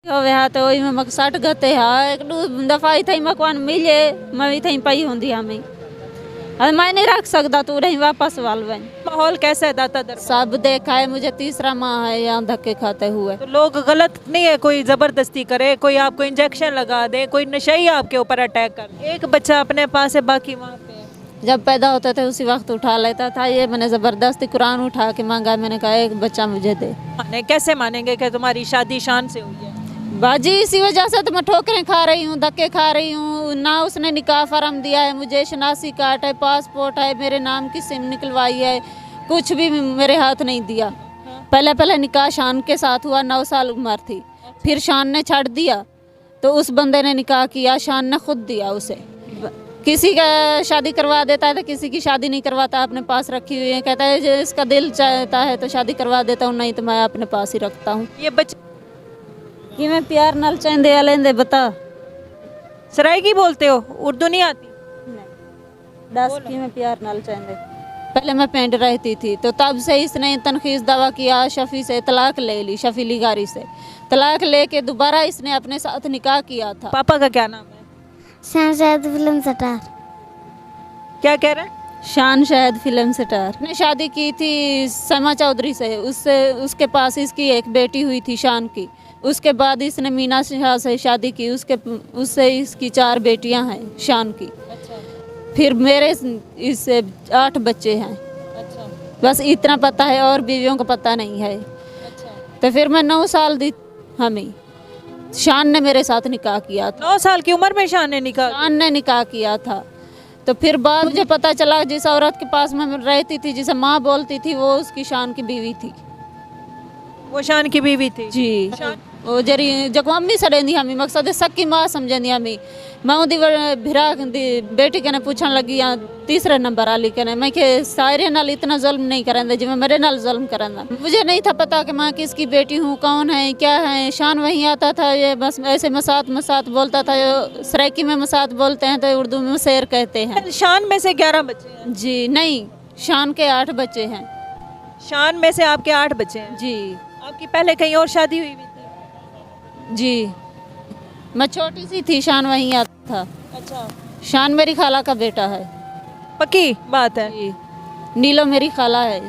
होवे तो वही में मकसद गते है एक दफा ही थई मकान मिले मैं भी थई पई होंदी हमें अब मैं नहीं रख सकता तू रही वापस वालवे। माहौल कैसा है दाता दरबार? सब देखा है मुझे तीसरा माह है यहाँ धक्के खाते हुए। तो लोग गलत नहीं है, कोई जबरदस्ती करे, कोई आपको इंजेक्शन लगा दे, कोई नशई आपके ऊपर अटैक कर। एक बच्चा अपने पास है, बाकी वहाँ पे है। जब पैदा होते थे उसी वक्त उठा लेता था, ये मैंने जबरदस्ती कुरान उठा के मांगा, मैंने कहा एक बच्चा मुझे दे। माने कैसे मानेंगे कि तुम्हारी शादी शान से हुई है? बाजी इसी वजह से तो मैं ठोकरें खा रही हूँ, धक्के खा रही हूँ। ना उसने निकाह फर्म दिया है मुझे, शनासी कार्ड है, पासपोर्ट है, मेरे नाम की सिम निकलवाई है, कुछ भी मेरे हाथ नहीं दिया। पहले निकाह शान के साथ हुआ, 9 साल उम्र थी, फिर शान ने छाड़ दिया तो उस बंदे ने निकाह किया, शान ने खुद दिया उसे। किसी का शादी करवा देता है तो किसी की शादी नहीं करवाता, अपने पास रखी हुई है। कहता है जो इसका दिल चाहता है तो शादी करवा देता हूँ, नहीं तो मैं अपने पास ही रखता हूँ। ये बच्चे कि मैं प्यार नाल चाहते लेंदे बता सराइकी बोलते हो, उर्दू नहीं आती? दस की मैं प्यार नाल चाहते। पहले मैं पेंट रहती थी तो तब से इसने तनखीस दावा किया, शफी से तलाक ले ली, शफी लिगारी से तलाक लेके दोबारा इसने अपने साथ निकाह किया था। पापा का क्या नाम है? शान शायद फिल्म स्टार। क्या कह रहे हैं? शान शायद फिल्म स्टार ने शादी की थी समा चौधरी से, उससे उसके पास इसकी एक बेटी हुई थी शान की। उसके बाद इसने मीना शाह से शादी की, उससे इसकी 4 बेटियां हैं शान की। अच्छा फिर मेरे इससे 8 बच्चे हैं। अच्छा बस इतना पता है और बीवियों को पता नहीं है। अच्छा। तो फिर मैं 9 साल दी हमें, शान ने मेरे साथ निकाह किया था। 9 साल की उम्र में शान ने निकाह? शान ने निकाह किया था। तो फिर बाद मुझे पता चला जिस औरत के पास मैं रहती थी, जिसे माँ बोलती थी, वो उसकी शान की बीवी थी। वो शान की बीवी थी? जी वो जरी जको अम्मी सड़ेंदी हमी मकसद है सक्की माँ समझेंदी हमी। मैं उदी भिरा दी बेटी कने पूछन लगी या तीसरे नंबर आली कने, मैं के सारे नाल इतना जुल्म नहीं करेंदे जिਵੇਂ मेरे नाल जुल्म करेंदा। मुझे नहीं था पता कि मैं किसकी बेटी हूँ, कौन है, क्या है। शान वहीं आता था, ये बस ऐसे मसात बोलता था। सराइकी में मसात बोलते हैं तो उर्दू में शेर कहते हैं। शान में से 11 बच्चे हैं? जी नहीं, शान के 8 बच्चे हैं। शान में से आपके 8 बच्चे हैं? जी आपकी पहले कहीं और शादी हुई भी थी? जी मैं छोटी सी थी, शान वहीं आता था। अच्छा। शान मेरी खाला का बेटा है। पक्की बात है? जी नीलो मेरी खाला है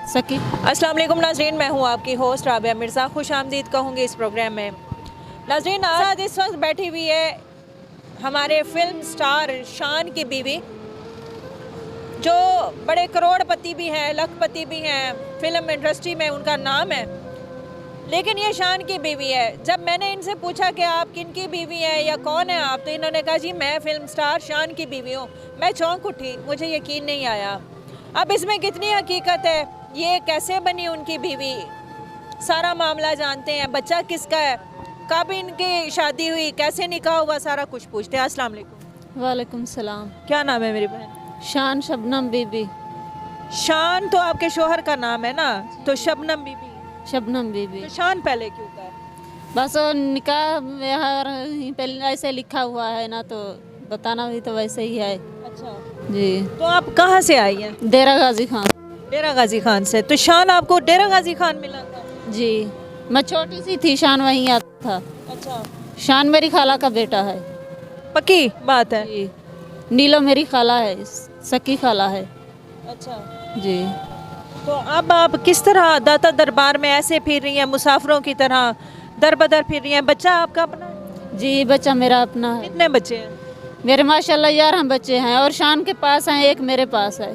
सकी। अस्सलाम वालेकुम नाज़रीन, मैं हूँ आपकी होस्ट राबिया मिर्ज़ा। खुश आमदीद कहूँगी इस प्रोग्राम में। नाज़रीन आज इस वक्त बैठी हुई है हमारे फिल्म स्टार शान की बीवी, जो बड़े करोड़पति भी हैं, लखपति भी हैं, फिल्म इंडस्ट्री में उनका नाम है, लेकिन ये शान की बीवी है। जब मैंने इनसे पूछा कि आप किन की बीवी हैं या कौन है आप, तो इन्होंने कहा जी मैं फिल्म स्टार शान की बीवी हूँ। मैं चौंक उठी, मुझे यकीन नहीं आया। अब इसमें कितनी हकीकत है, ये कैसे बनी उनकी बीवी, सारा मामला जानते हैं। बच्चा किसका है, कब इनकी शादी हुई, कैसे निकाह हुआ, सारा कुछ पूछते हैं। अस्सलाम वालेकुम। वालेकुम सलाम। क्या नाम है मेरी बहन? शान शबनम बीबी। शान तो आपके शोहर का नाम है ना, तो शबनम बीबी। शबनम बीबी। तो शान पहले क्यों का है? बस वो निकाह पहले ऐसे लिखा हुआ है ना, तो बताना भी तो वैसे ही है। अच्छा। जी तो आप कहाँ से आई हैं? डेरा गाजी खान। डेरा गाजी खान से। तो शान आपको डेरा गाजी खान मिला था? जी मैं छोटी सी थी, शान वहीं आता था। अच्छा। शान मेरी खाला का बेटा है। पक्की बात है? जी नीलो मेरी खाला है, सकी खाला है। अच्छा। जी तो अब आप किस तरह दाता दरबार में ऐसे फिर रही हैं, मुसाफिरों की तरह दर बदर फिर रही हैं? बच्चा आपका अपना है? जी बच्चा मेरा अपना है। कितने बच्चे हैं? मेरे माशाल्लाह 11 बच्चे हैं और शान के पास हैं, एक मेरे पास है।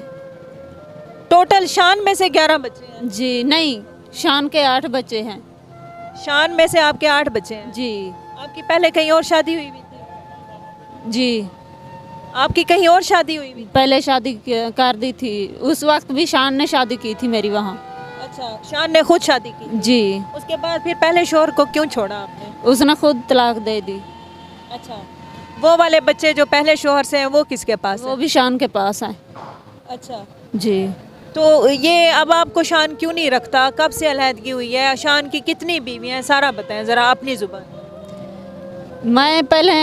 टोटल शान में से 11 बच्चे हैं? जी नहीं, शान के 8 बच्चे हैं। शान में से आपके 8 बच्चे हैं? जी आपकी पहले कहीं और शादी हुई भी थी? जी आपकी कहीं और शादी हुई भी? पहले शादी कर दी थी, उस वक्त भी शान ने शादी की थी मेरी वहाँ। अच्छा, शान ने खुद शादी की? जी उसके बाद फिर पहले शोहर को क्यों छोड़ा आपने? उसने खुद तलाक दे दी। अच्छा। वो वाले बच्चे जो पहले शोहर से हैं वो किसके पास वो हैं? भी शान के पास हैं। अच्छा। जी तो ये अब आपको शान क्यों नहीं रखता, कब से अलहदगी हुई है, शान की कितनी बीवियाँ हैं, सारा बताएं ज़रा अपनी ज़ुबान। मैं पहले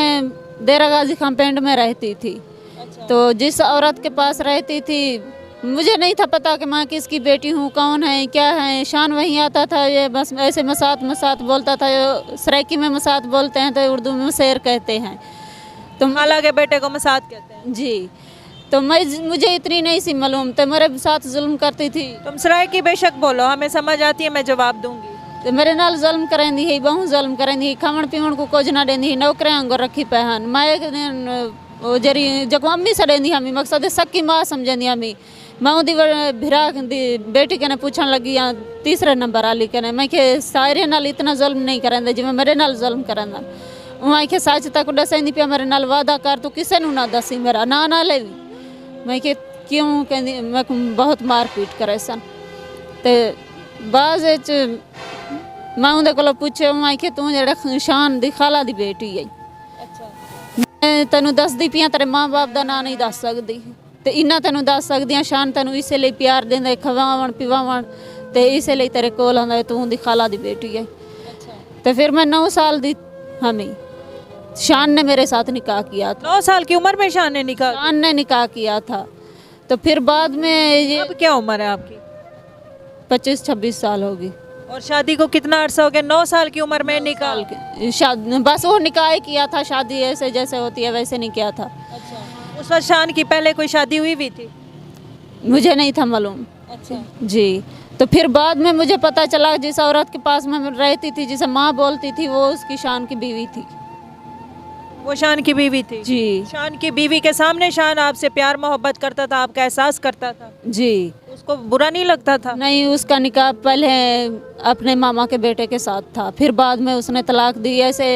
डेरा गाजी खान पेंड में रहती थी। अच्छा। तो जिस औरत के पास रहती थी मुझे नहीं था पता कि मैं किसकी बेटी हूँ, कौन है क्या है। शान वहीं आता था, ये बस ऐसे मसात मसात बोलता था। ये सराइकी में मसात बोलते हैं, तो उर्दू में शेर कहते हैं। तो खाला के बेटे को मसाद कहते हैं। जी, तो मुझे इतनी नहीं सी मालूम, तो मेरे साथ जुल्म करती थी। तुम सराइकी बेशक बोलो, हमें समझ आती है, मैं जवाब दूंगी। तो मेरे नाल जुल्म करेंदी ही, बहु जुल्म करेंदी, खावण पीवण को कुछ ना देंदी, नौकरियां अंगो रखी पहन। मैं एक दिन वो जरी जब अम्मी से देंदी हमी, मकसद सक्की माँ समझेंदी हमी। मैं उदी भिरा दी बेटी के ने पूछन लगी, या तीसरे नंबर आली के ने, मैं के सारे नाल इतना जुल्म नहीं करेंदे जिवें मेरे नाल जुल्म करेंदा। वहाँ के सच तक दसेंदी पिया, मेरे नाल वादा कर तू किसे नू ना दसी, मेरा ना लेवी। मैं के क्यों कहंदी, मैं बहुत मार पीट करे सन। ते बाज मैं उहदे कोलों पूछे, मैं कि तू जेड़ा शान दी खाला दी बेटी है। मैं तेनू दसदी पिया, तेरे माँ बाप दा नाम नहीं दस सकदी, ते इन्ना तेनू दस सकदी हाँ। शान तेनू इसे लिए प्यार देंदा, खवावण पिवावण, ते इसे लिए तेरे कोल आंदा, तू उहदी खाला दी बेटी है। तो फिर मैं 9 साल दी हमी, शान ने मेरे साथ निकाह किया था। 9 साल की उम्र में शान ने निकाह? शान ने निकाह किया था। तो फिर बाद में ये अब क्या उम्र है आपकी? 25-26 साल होगी। और शादी को कितना अरसा हो गया? 9 साल की उम्र में निकाह? बस वो निकाह किया था, शादी ऐसे जैसे होती है वैसे नहीं किया था। उस वक्त शान की पहले कोई शादी हुई भी थी? मुझे नहीं था मालूम। अच्छा जी, तो फिर बाद में मुझे पता चला, जिस औरत के पास मैं रहती थी, जिसे माँ बोलती थी, वो उसकी शान की बीवी थी। वो शान की बीवी थी? जी शान की बीवी के सामने शान आपसे प्यार मोहब्बत करता था, आपका एहसास करता था? जी। उसको बुरा नहीं लगता था? नहीं, उसका निकाह पहले अपने मामा के बेटे के साथ था, फिर बाद में उसने तलाक दी। ऐसे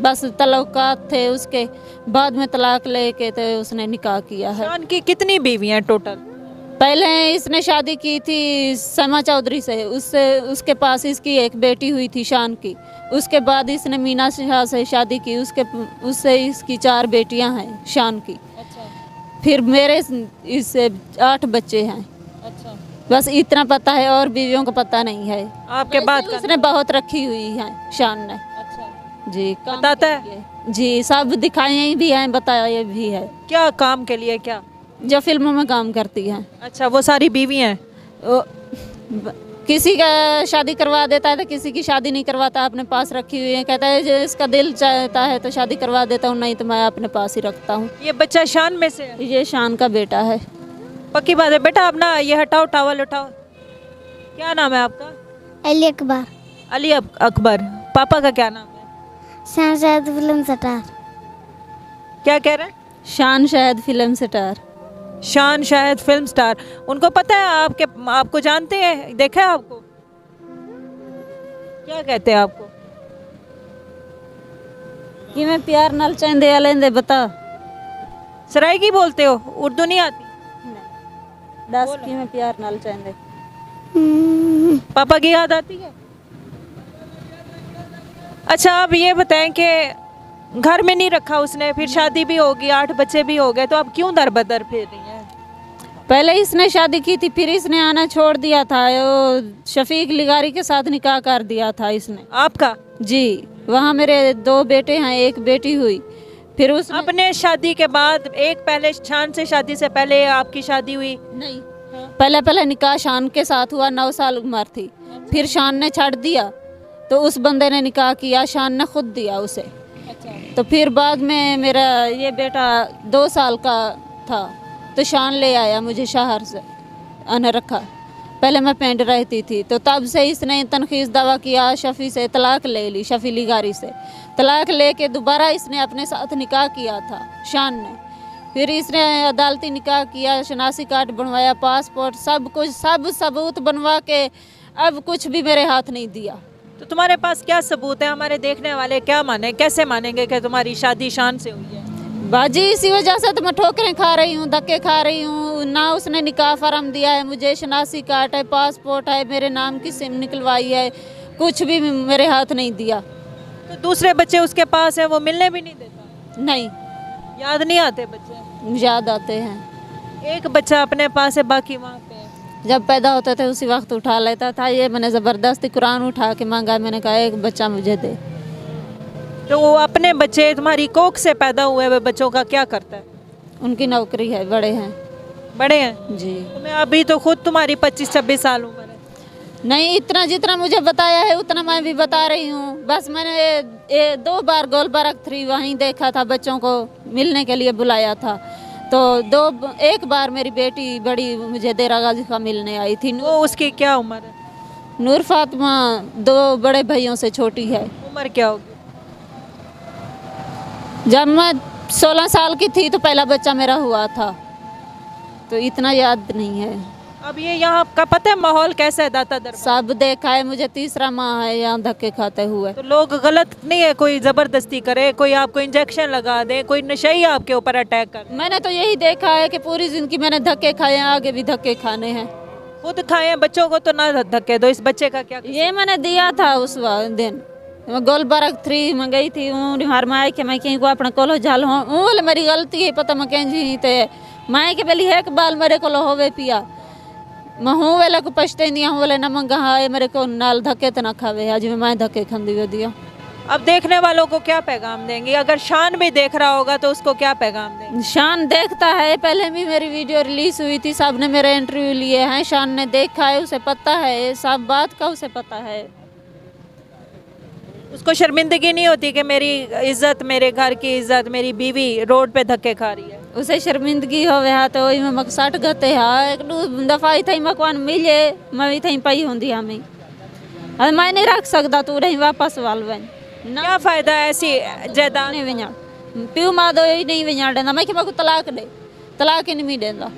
बस तल्लुकात थे उसके, बाद में तलाक लेके तो उसने निकाह किया है। शान की कितनी बीवियां हैं टोटल? पहले इसने शादी की थी समा चौधरी से, उससे उसके पास इसकी एक बेटी हुई थी शान की। उसके बाद इसने मीना शाह से शादी की, उससे इसकी 4 बेटियां हैं शान की। अच्छा फिर मेरे इससे 8 बच्चे हैं। अच्छा। बस इतना पता है, और बीवियों का पता नहीं है। आपके बाद वैसे उसने बहुत रखी हुई है शान ने। अच्छा, जी, काम बताता के है? लिए। जी, सब दिखाए भी हैं, बताया भी है। क्या काम के लिए? क्या? जो फिल्मों में काम करती हैं। अच्छा, वो सारी बीवियां हैं? किसी का शादी करवा देता है, तो किसी की शादी नहीं करवाता, अपने पास रखी हुई है। कहता है जो इसका दिल चाहता है तो शादी करवा देता हूँ, नहीं तो मैं अपने पास ही रखता हूँ। ये बच्चा शान में से है? ये शान का बेटा है। पक्की बात है। बेटा अपना ये हटाओ, टॉवल उठाओ। क्या नाम है आपका? अली अकबर। अली अकबर। पापा का क्या नाम है? Shahzad film star. क्या कह रहे हैं? शान शायद फिल्म स्टार। शान शायद फिल्म स्टार। उनको पता है आपको जानते हैं, देखा है आपको? क्या कहते हैं आपको? कि मैं प्यार नाल चाहते लेंदे बता। सराइकी बोलते हो? उर्दू नहीं आती? दस कि मैं प्यार नाल चाहते। पापा की याद आती है? अच्छा, आप ये बताएं कि घर में नहीं रखा उसने, फिर शादी भी होगी, 8 बच्चे भी हो गए, तो अब क्यों दर बदर फिर रही हैं? पहले इसने शादी की थी, फिर इसने आना छोड़ दिया था। वो शफीक लिगारी के साथ निकाह कर दिया था इसने। आपका? जी, वहाँ मेरे 2 बेटे हैं, 1 बेटी हुई। फिर उस अपने शादी के बाद एक पहले शान से शादी से पहले आपकी शादी हुई? नहीं, पहले निकाह शान के साथ हुआ, 9 साल उम्र थी। फिर शान ने छाड़ दिया, तो उस बंदे ने निकाह किया, शान ने खुद दिया उसे। तो फिर बाद में मेरा ये बेटा 2 साल का था, तो शान ले आया मुझे शहर से, आने रखा। पहले मैं पिंड रहती थी, तो तब से इसने तनखीस दावा किया, शफ़ी से तलाक ले ली, शफ़ी लिगारी से तलाक लेके दोबारा इसने अपने साथ निकाह किया था शान ने। फिर इसने अदालती निकाह किया, शनासी कार्ड बनवाया, पासपोर्ट, सब कुछ, सब सबूत बनवा के अब कुछ भी मेरे हाथ नहीं दिया। तो तुम्हारे पास क्या सबूत है? हमारे देखने वाले क्या माने, कैसे मानेंगे कि तुम्हारी शादी शान से हुई है? बाजी, इसी वजह से तो मैं ठोकरें खा रही हूँ, धक्के खा रही हूँ। ना उसने निकाह फार्म दिया है मुझे, शनासी कार्ड है, पासपोर्ट है, मेरे नाम की सिम निकलवाई है, कुछ भी मेरे हाथ नहीं दिया। तो दूसरे बच्चे उसके पास है, वो मिलने भी नहीं देता? नहीं, याद नहीं आते बच्चे? याद आते हैं। एक बच्चा अपने पास है, बाकी वहाँ पे है। जब पैदा होते थे उसी वक्त उठा लेता था। ये मैंने ज़बरदस्ती कुरान उठा के मांगा, मैंने कहा एक बच्चा मुझे दे। तो वो अपने बच्चे तुम्हारी कोख से पैदा हुए हुए बच्चों का क्या करता है? उनकी नौकरी है, बड़े हैं। बड़े हैं जी। तुम्हें अभी तो खुद तुम्हारी 25-26 साल उम्र है। नहीं, इतना जितना मुझे बताया है उतना मैं भी बता रही हूँ। बस मैंने ये 2 बार गोलबर्ग 3 वहीं देखा था, बच्चों को मिलने के लिए बुलाया था। तो एक बार मेरी बेटी बड़ी मुझे देरा गाजी का मिलने आई थी। वो उसकी क्या उम्र है? नूर फातिमा 2 बड़े भाइयों से छोटी है। उम्र क्या होगी? जब मैं 16 साल की थी तो पहला बच्चा मेरा हुआ था, तो इतना याद नहीं है। अब ये यहाँ का पता है माहौल कैसा है दाता दरबार? सब देखा है, मुझे तीसरा माह है यहाँ धक्के खाते हुए। तो लोग गलत नहीं है, कोई जबरदस्ती करे, कोई आपको इंजेक्शन लगा दे, कोई नशई आपके ऊपर अटैक कर? मैंने तो यही देखा है कि पूरी जिंदगी मैंने धक्के खाए हैं, आगे भी धक्के खाने हैं। खुद खाए हैं, बच्चों को तो ना धक्के दो। इस बच्चे का क्या? ये मैंने दिया था उस दिन मैं गोलबर्ग 3 में गई थी। हर माए के मैं कहीं को अपने कोलो झाल हूँ बोले मेरी गलती है, पता मैं कहीं जी ते माए के बेली है बाल मेरे को होवे पिया मैं हूँ वेले को पछते दिया हूँ बोले न मंगा है मेरे को नाल धक्के तो ना खावे। आज मैं धक्के खंदी हुए दिया। अब देखने वालों को क्या पैगाम देंगी? अगर शान भी देख रहा होगा तो उसको क्या पैगाम देंगे? शान देखता है, पहले भी मेरी वीडियो रिलीज हुई थी, सब ने मेरे इंटरव्यू लिए हैं। शान ने देखा है, उसे पता है सब बात का, उसे पता है। उसको शर्मिंदगी नहीं होती कि मेरी इज्जत, मेरे घर की इज्जत, मेरी बीवी रोड पे धक्के खा रही है? उसे शर्मिंदगी होवे हा तो वही में मकसट गते हा एक दफा ही थई मकवान मिले मैं भी थई पई होंदी हमें अब मैं नहीं रख सकता तू रही वापस वालवन ना क्या फायदा है ऐसी जायदाद? नहीं विညာप्यू मां दो ही नहीं विညာदेंदा मैं कि मैं को तलाक दे, तलाक ही नहीं देंदा।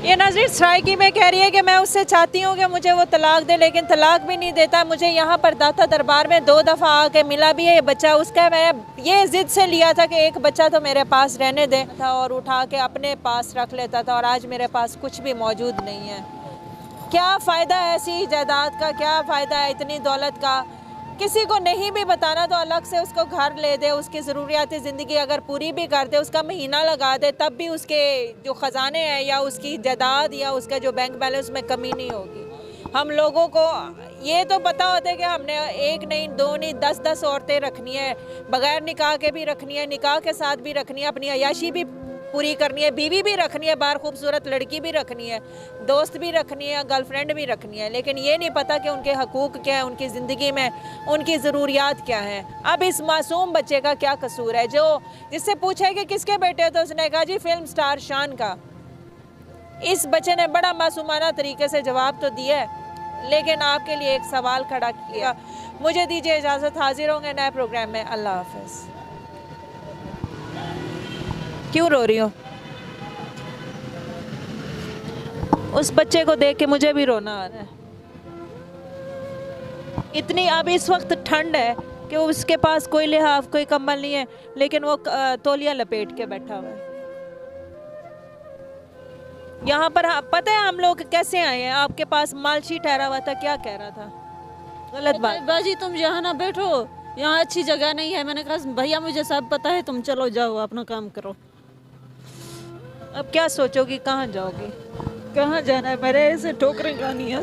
ये नज़ीर सराइकी में कह रही है कि मैं उससे चाहती हूँ कि मुझे वो तलाक दे, लेकिन तलाक भी नहीं देता। मुझे यहाँ पर दाता दरबार में 2 दफ़ा आके मिला भी है ये बच्चा। उसका मैं ये ज़िद से लिया था कि एक बच्चा तो मेरे पास रहने दे था और उठा के अपने पास रख लेता था, और आज मेरे पास कुछ भी मौजूद नहीं है। क्या फ़ायदा है ऐसी जायदाद का? क्या फ़ायदा है इतनी दौलत का? किसी को नहीं भी बताना तो अलग से उसको घर ले दे, उसकी ज़रूरियात ज़िंदगी अगर पूरी भी कर दे, उसका महीना लगा दे, तब भी उसके जो ख़जाने हैं या उसकी जायदाद या उसका जो बैंक बैलेंस में कमी नहीं होगी। हम लोगों को ये तो पता होता है कि हमने 1 नहीं 2 नहीं 10-10 औरतें रखनी है, बग़ैर निकाह के भी रखनी है, निकाह के साथ भी रखनी है, अपनी अयाशी भी पूरी करनी है, बीवी भी रखनी है, बाहर खूबसूरत लड़की भी रखनी है, दोस्त भी रखनी है, गर्लफ्रेंड भी रखनी है, लेकिन ये नहीं पता कि उनके हकूक़ क्या है, उनकी ज़िंदगी में उनकी ज़रूरियात क्या हैं। अब इस मासूम बच्चे का क्या कसूर है? जो जिससे पूछे कि किसके बेटे हो तो उसने कहा जी फिल्म स्टार शान का। इस बच्चे ने बड़ा मासूमाना तरीके से जवाब तो दिया है, लेकिन आपके लिए एक सवाल खड़ा किया। मुझे दीजिए इजाज़त, हाजिर होंगे नए प्रोग्राम में। अल्लाह हाफ़िज़। क्यों रो रही हो? उस बच्चे को देख के मुझे भी रोना आ रहा है। इतनी अब इस वक्त ठंड है कि उसके पास कोई लिहाफ, कोई कंबल नहीं है, लेकिन वो तौलिया लपेट के बैठा हुआ है। यहाँ पर पता है हम लोग कैसे आए हैं? आपके पास मालशी ठहरा हुआ था, क्या कह रहा था? गलत बात। बाजी तुम यहाँ ना बैठो, यहाँ अच्छी जगह नहीं है। मैंने कहा भैया मुझे सब पता है, तुम चलो जाओ अपना काम करो। अब क्या सोचोगी, कहाँ जाओगी? कहाँ जाना है, मेरे ऐसे ठोकरें खानी है।